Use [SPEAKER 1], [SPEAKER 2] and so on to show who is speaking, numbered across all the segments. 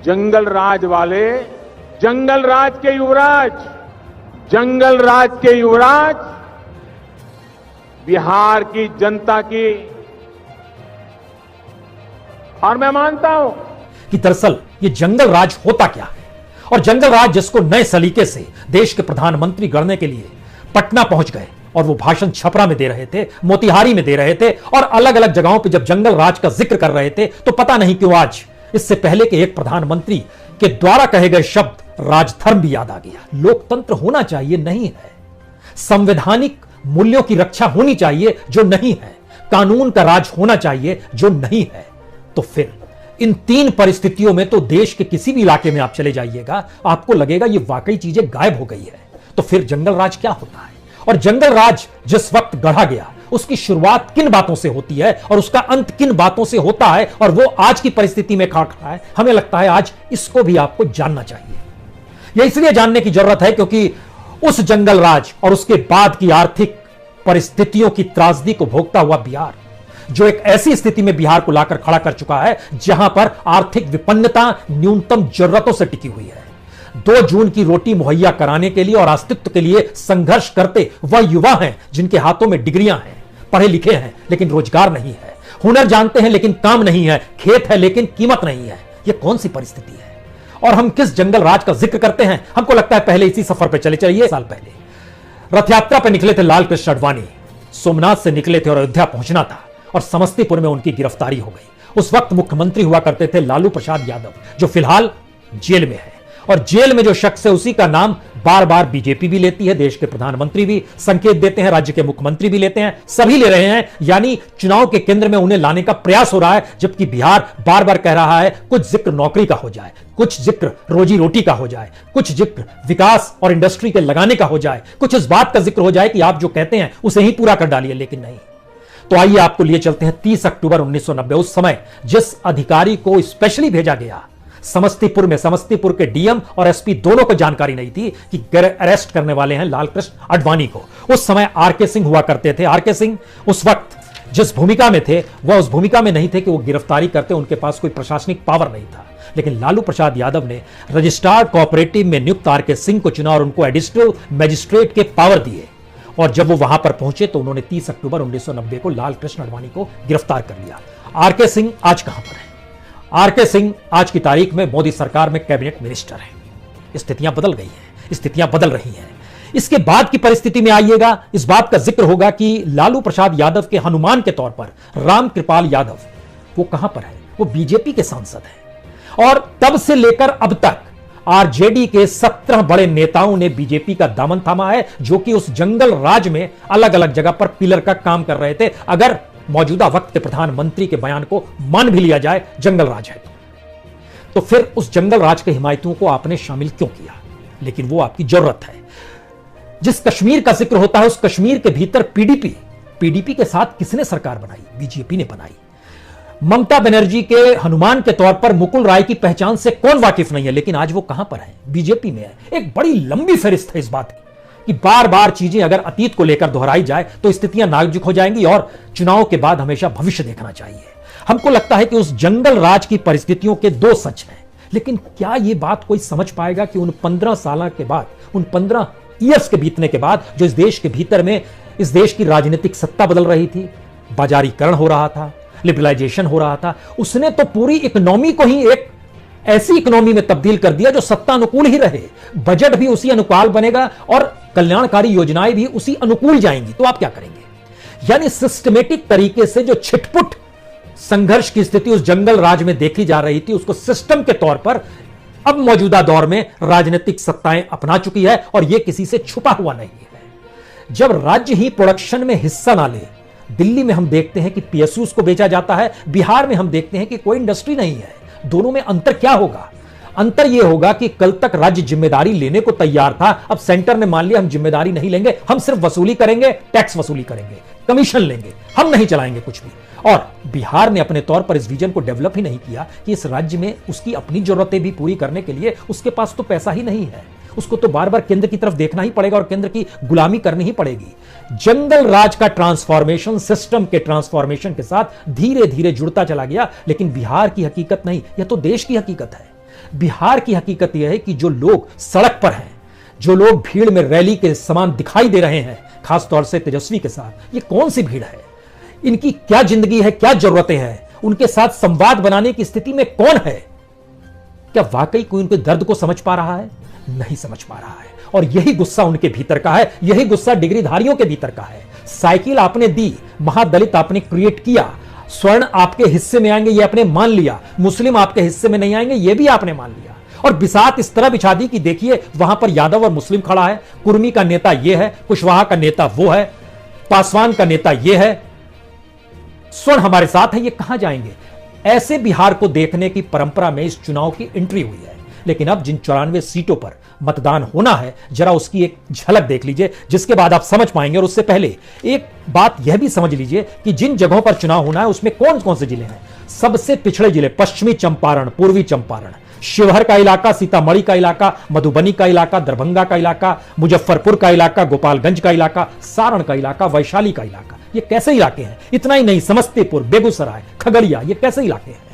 [SPEAKER 1] जंगल राज वाले जंगल राज के युवराज, जंगल राज के युवराज बिहार की जनता की, और मैं मानता हूं
[SPEAKER 2] कि दरअसल ये जंगल राज होता क्या है, और जंगल राज जिसको नए सलीके से देश के प्रधानमंत्री गढ़ने के लिए पटना पहुंच गए और वो भाषण छपरा में दे रहे थे, मोतिहारी में दे रहे थे और अलग अलग जगहों पे जब जंगल राज का जिक्र कर रहे थे तो पता नहीं क्यों आज इससे पहले के एक प्रधानमंत्री के द्वारा कहे गए शब्द राजधर्म भी याद आ गया। लोकतंत्र होना चाहिए, नहीं है। संवैधानिक मूल्यों की रक्षा होनी चाहिए, जो नहीं है। कानून का राज होना चाहिए, जो नहीं है। तो फिर इन तीन परिस्थितियों में तो देश के किसी भी इलाके में आप चले जाइएगा, आपको लगेगा ये वाकई चीजें गायब हो गई है। तो फिर जंगल राज क्या होता है, और जंगल राज जिस वक्त गढ़ा गया उसकी शुरुआत किन बातों से होती है और उसका अंत किन बातों से होता है, और वो आज की परिस्थिति में खड़ा है। हमें लगता है आज इसको भी आपको जानना चाहिए। यह इसलिए जानने की जरूरत है क्योंकि उस जंगल राज और उसके बाद की आर्थिक परिस्थितियों की त्रासदी को भोगता हुआ बिहार, जो एक ऐसी स्थिति में बिहार को लाकर खड़ा कर चुका है जहां पर आर्थिक विपन्नता न्यूनतम जरूरतों से टिकी हुई है। 2 जून की रोटी मुहैया कराने के लिए और अस्तित्व के लिए संघर्ष करते वह युवा हैं जिनके हाथों में डिग्रियां हैं, पढ़े लिखे हैं लेकिन रोजगार नहीं है, हुनर जानते हैं लेकिन काम नहीं है, खेत है लेकिन कीमत नहीं है। यह कौन सी परिस्थिति है, और हम किस जंगल राज का जिक्र करते हैं? हमको लगता है पहले इसी सफर पर चले चलिए। साल पहले रथ यात्रा पर निकले थे लाल कृष्ण आडवाणी, सोमनाथ से निकले थे और अयोध्या पहुंचना था, और समस्तीपुर में उनकी गिरफ्तारी हो गई। उस वक्त मुख्यमंत्री हुआ करते थे लालू प्रसाद यादव, जो फिलहाल जेल में है, और जेल में जो शख्स है उसी का नाम बार बार बीजेपी भी लेती है, देश के प्रधानमंत्री भी संकेत देते हैं, राज्य के मुख्यमंत्री भी लेते हैं, सभी ले रहे हैं। यानी चुनाव के केंद्र में उन्हें लाने का प्रयास हो रहा है, जबकि बिहार बार बार कह रहा है कुछ जिक्र नौकरी का हो जाए, कुछ जिक्र रोजी रोटी का हो जाए, कुछ जिक्र विकास और इंडस्ट्री के लगाने का हो जाए, कुछ इस बात का जिक्र हो जाए कि आप जो कहते हैं उसे ही पूरा कर डालिए, लेकिन नहीं। तो आइए आपको लिए चलते हैं 30 अक्टूबर 1990, उस समय जिस अधिकारी को स्पेशली भेजा गया समस्तीपुर में, समस्तीपुर के डीएम और एसपी दोनों को जानकारी नहीं थी कि अरेस्ट करने वाले हैं लाल कृष्ण आडवाणी को। उस समय आरके सिंह हुआ करते थे। आरके सिंह उस वक्त जिस भूमिका में थे वह उस भूमिका में नहीं थे कि वो गिरफ्तारी करते, उनके पास कोई प्रशासनिक पावर नहीं था। लेकिन लालू प्रसाद यादव ने रजिस्ट्रार कोऑपरेटिव में नियुक्त आरके सिंह को चुना और उनको एडिशनल मजिस्ट्रेट के पावर दिए, और जब वो वहां पर पहुंचे तो उन्होंने 30 अक्टूबर 1990 को लाल कृष्ण आडवाणी को गिरफ्तार कर लिया। आरके सिंह आज कहां पर है? आरके सिंह आज की तारीख में मोदी सरकार में कैबिनेट मिनिस्टर है। स्थितियां बदल गई हैं, स्थितियां बदल रही हैं। इसके बाद की परिस्थिति में आइएगा, इस बात का जिक्र होगा कि लालू प्रसाद यादव के हनुमान के तौर पर राम कृपाल यादव वो कहां पर है? वो बीजेपी के सांसद हैं, और तब से लेकर अब तक आरजेडी के 17 बड़े नेताओं ने बीजेपी का दामन थामा है, जो कि उस जंगल राज में अलग अलग जगह पर पिलर का काम कर रहे थे। अगर मौजूदा वक्त के प्रधानमंत्री के बयान को मान भी लिया जाए जंगल राज है तो फिर उस जंगल राज के हिमायतियों को आपने शामिल क्यों किया? लेकिन वो आपकी जरूरत है। जिस कश्मीर का जिक्र होता है उस कश्मीर के भीतर पीडीपी के साथ किसने सरकार बनाई? बीजेपी ने बनाई। ममता बनर्जी के हनुमान के तौर पर मुकुल राय की पहचान से कौन वाकिफ नहीं है, लेकिन आज वो कहां पर है? बीजेपी में है। एक बड़ी लंबी फहरिस्त है इस बात की कि बार बार चीजें अगर अतीत को लेकर दोहराई जाए तो स्थितियां नाजुक हो जाएंगी, और चुनाव के बाद हमेशा भविष्य देखना चाहिए। हमको लगता है कि उस जंगल राज की परिस्थितियों के 2 सच हैं, लेकिन क्या यह बात कोई समझ पाएगा कि उन 15 साल के बाद, उन 15 ईयर्स के बीतने के बाद, जो इस देश के भीतर में इस देश की राजनीतिक सत्ता बदल रही थी, बाजारीकरण हो रहा था, लिबरलाइजेशन हो रहा था, उसने तो पूरी इकोनॉमी को ही एक ऐसी इकोनॉमी में तब्दील कर दिया जो सत्ता अनुकूल ही रहे। बजट भी उसी अनुकूल बनेगा और कल्याणकारी योजनाएं भी उसी अनुकूल जाएंगी। तो आप क्या करेंगे? यानी सिस्टमेटिक तरीके से जो छिटपुट संघर्ष की स्थिति उस जंगल राज में देखी जा रही थी, उसको सिस्टम के तौर पर अब मौजूदा दौर में राजनीतिक सत्ताएं अपना चुकी है, और यह किसी से छुपा हुआ नहीं है। जब राज्य ही प्रोडक्शन में हिस्सा ना ले, दिल्ली में हम देखते हैं कि पीएसयूज को बेचा जाता है, बिहार में हम देखते हैं कि कोई इंडस्ट्री नहीं है। दोनों में अंतर क्या होगा? अंतर यह होगा कि कल तक राज्य जिम्मेदारी लेने को तैयार था, अब सेंटर ने मान लिया हम जिम्मेदारी नहीं लेंगे, हम सिर्फ वसूली करेंगे, टैक्स वसूली करेंगे, कमीशन लेंगे, हम नहीं चलाएंगे कुछ भी। और बिहार ने अपने तौर पर इस विजन को डेवलप ही नहीं किया कि इस राज्य में उसकी अपनी जरूरतें भी पूरी करने के लिए उसके पास तो पैसा ही नहीं है, उसको तो बार बार केंद्र की तरफ देखना ही पड़ेगा और केंद्र की गुलामी करनी ही पड़ेगी। जंगल राज का ट्रांसफॉर्मेशन सिस्टम के ट्रांसफॉर्मेशन के साथ धीरे धीरे जुड़ता चला गया, लेकिन बिहार की हकीकत नहीं, यह तो देश की हकीकत है। बिहार की हकीकत यह है कि जो लोग सड़क पर हैं, जो लोग भीड़ में रैली के समान दिखाई दे रहे हैं, खासतौर से तेजस्वी के साथ, ये कौन सी भीड़ है? इनकी क्या जिंदगी है, क्या जरूरतें हैं? उनके साथ संवाद बनाने की स्थिति में कौन है? क्या वाकई कोई उनके दर्द को समझ पा रहा है? नहीं समझ पा रहा है। और यही गुस्सा उनके भीतर का है, यही गुस्सा डिग्रीधारियों के भीतर का है। साइकिल आपने दी, महादलित आपने क्रिएट किया, स्वर्ण आपके हिस्से में आएंगे ये आपने मान लिया, मुस्लिम आपके हिस्से में नहीं आएंगे ये भी आपने मान लिया, और बिसात इस तरह बिछा दी कि देखिए वहां पर यादव और मुस्लिम खड़ा है, कुर्मी का नेता ये है, कुशवाहा का नेता वो है, पासवान का नेता ये है, स्वर्ण हमारे साथ है, ये कहां जाएंगे? ऐसे बिहार को देखने की परंपरा में इस चुनाव की एंट्री हुई है। लेकिन अब जिन 94 सीटों पर मतदान होना है, जरा उसकी एक झलक देख लीजिए, जिसके बाद आप समझ पाएंगे। और उससे पहले एक बात यह भी समझ लीजिए कि जिन जगहों पर चुनाव होना है उसमें कौन कौन से जिले हैं। सबसे पिछड़े जिले पश्चिमी चंपारण, पूर्वी चंपारण, शिवहर का इलाका, सीतामढ़ी का इलाका, मधुबनी का इलाका, दरभंगा का इलाका, मुजफ्फरपुर का इलाका, गोपालगंज का इलाका, सारण का इलाका, वैशाली का इलाका। ये कैसे इलाके हैं? इतना ही नहीं, समस्तीपुर, बेगूसराय, खगड़िया, ये कैसे इलाके हैं?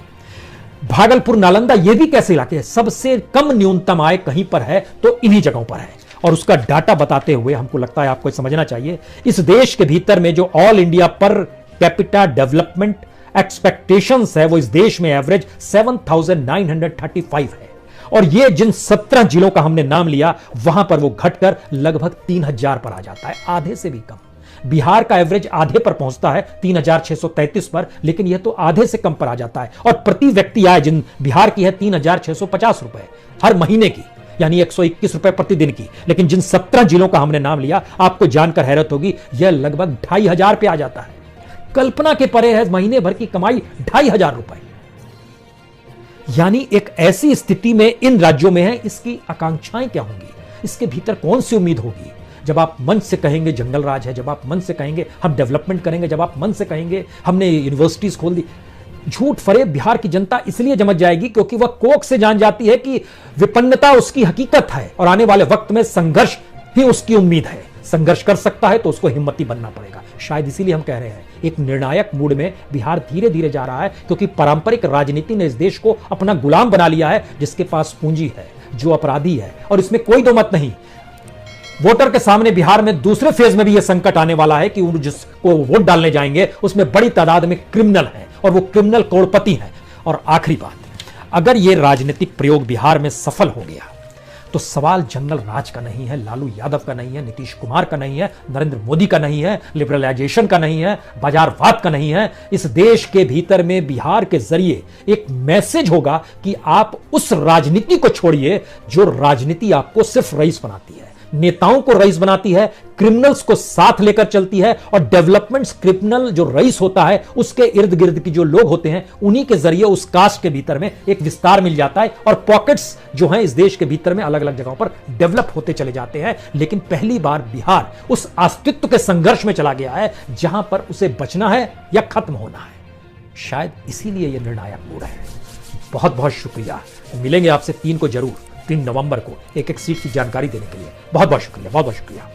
[SPEAKER 2] भागलपुर, नालंदा, ये भी कैसे इलाके हैं? सबसे कम न्यूनतम आय कहीं पर है तो इन्हीं जगहों पर है। और उसका डाटा बताते हुए हमको लगता है आपको समझना चाहिए, इस देश के भीतर में जो all India per capita development expectations है वो इस देश में एवरेज 7,935 है। और ये जिन 17 जिलों का हमने नाम लिया वहां पर वो घटकर लगभग 3,000 पर आ जाता है, आधे से भी कम। बिहार का एवरेज आधे पर पहुंचता है 3,633 पर, लेकिन यह तो आधे से कम पर आ जाता है। और प्रति व्यक्ति आय जिन बिहार की है 3,650 रुपए हर महीने की, यानी 121 रुपए प्रतिदिन की। लेकिन जिन 17 जिलों का हमने नाम लिया, आपको जानकर हैरत होगी, यह लगभग 2,500 पे आ जाता है। कल्पना के परे है महीने भर की कमाई 2,500 रुपए। यानी एक ऐसी स्थिति में इन राज्यों में है, इसकी आकांक्षाएं क्या होंगी? इसके भीतर कौन सी उम्मीद होगी? जब आप मन से कहेंगे जंगल राज है, जब आप मन से कहेंगे हम डेवलपमेंट करेंगे, जब आप मन से कहेंगे हमने यूनिवर्सिटीज खोल दी, झूठ फरेब बिहार की जनता इसलिए जमच जाएगी क्योंकि वह कोख से जान जाती है कि विपन्नता उसकी हकीकत है और आने वाले वक्त में संघर्ष ही उसकी उम्मीद है। संघर्ष कर सकता है तो उसको हिम्मती बनना पड़ेगा। शायद इसीलिए हम कह रहे हैं एक निर्णायक मूड में बिहार धीरे धीरे जा रहा है, क्योंकि पारंपरिक राजनीति ने इस देश को अपना गुलाम बना लिया है, जिसके पास पूंजी है, जो अपराधी है। और इसमें कोई दो मत नहीं, वोटर के सामने बिहार में दूसरे फेज में भी यह संकट आने वाला है कि जिसको वोट डालने जाएंगे उसमें बड़ी तादाद में क्रिमिनल हैं और वो क्रिमिनल करोड़पति हैं। और आखिरी बात, अगर यह राजनीतिक प्रयोग बिहार में सफल हो गया तो सवाल जंगल राज का नहीं है, लालू यादव का नहीं है, नीतीश कुमार का नहीं है, नरेंद्र मोदी का नहीं है, लिबरलाइजेशन का नहीं है, बाजारवाद का नहीं है। इस देश के भीतर में बिहार के जरिए एक मैसेज होगा कि आप उस राजनीति को छोड़िए जो राजनीति आपको सिर्फ रईस बनाती है, नेताओं को रईस बनाती है, क्रिमिनल्स को साथ लेकर चलती है। और डेवलपमेंट्स क्रिमिनल जो रईस होता है उसके इर्द गिर्द की जो लोग होते हैं उन्हीं के जरिए उस कास्ट के भीतर में एक विस्तार मिल जाता है और पॉकेट्स जो हैं इस देश के भीतर में अलग अलग जगहों पर डेवलप होते चले जाते हैं। लेकिन पहली बार बिहार उस अस्तित्व के संघर्ष में चला गया है जहां पर उसे बचना है या खत्म होना है। शायद इसीलिए यह निर्णायक मोड़ है। बहुत बहुत शुक्रिया। मिलेंगे आपसे 3 को जरूर, 3 नवंबर को एक एक सीट की जानकारी देने के लिए। बहुत बहुत शुक्रिया, बहुत बहुत शुक्रिया।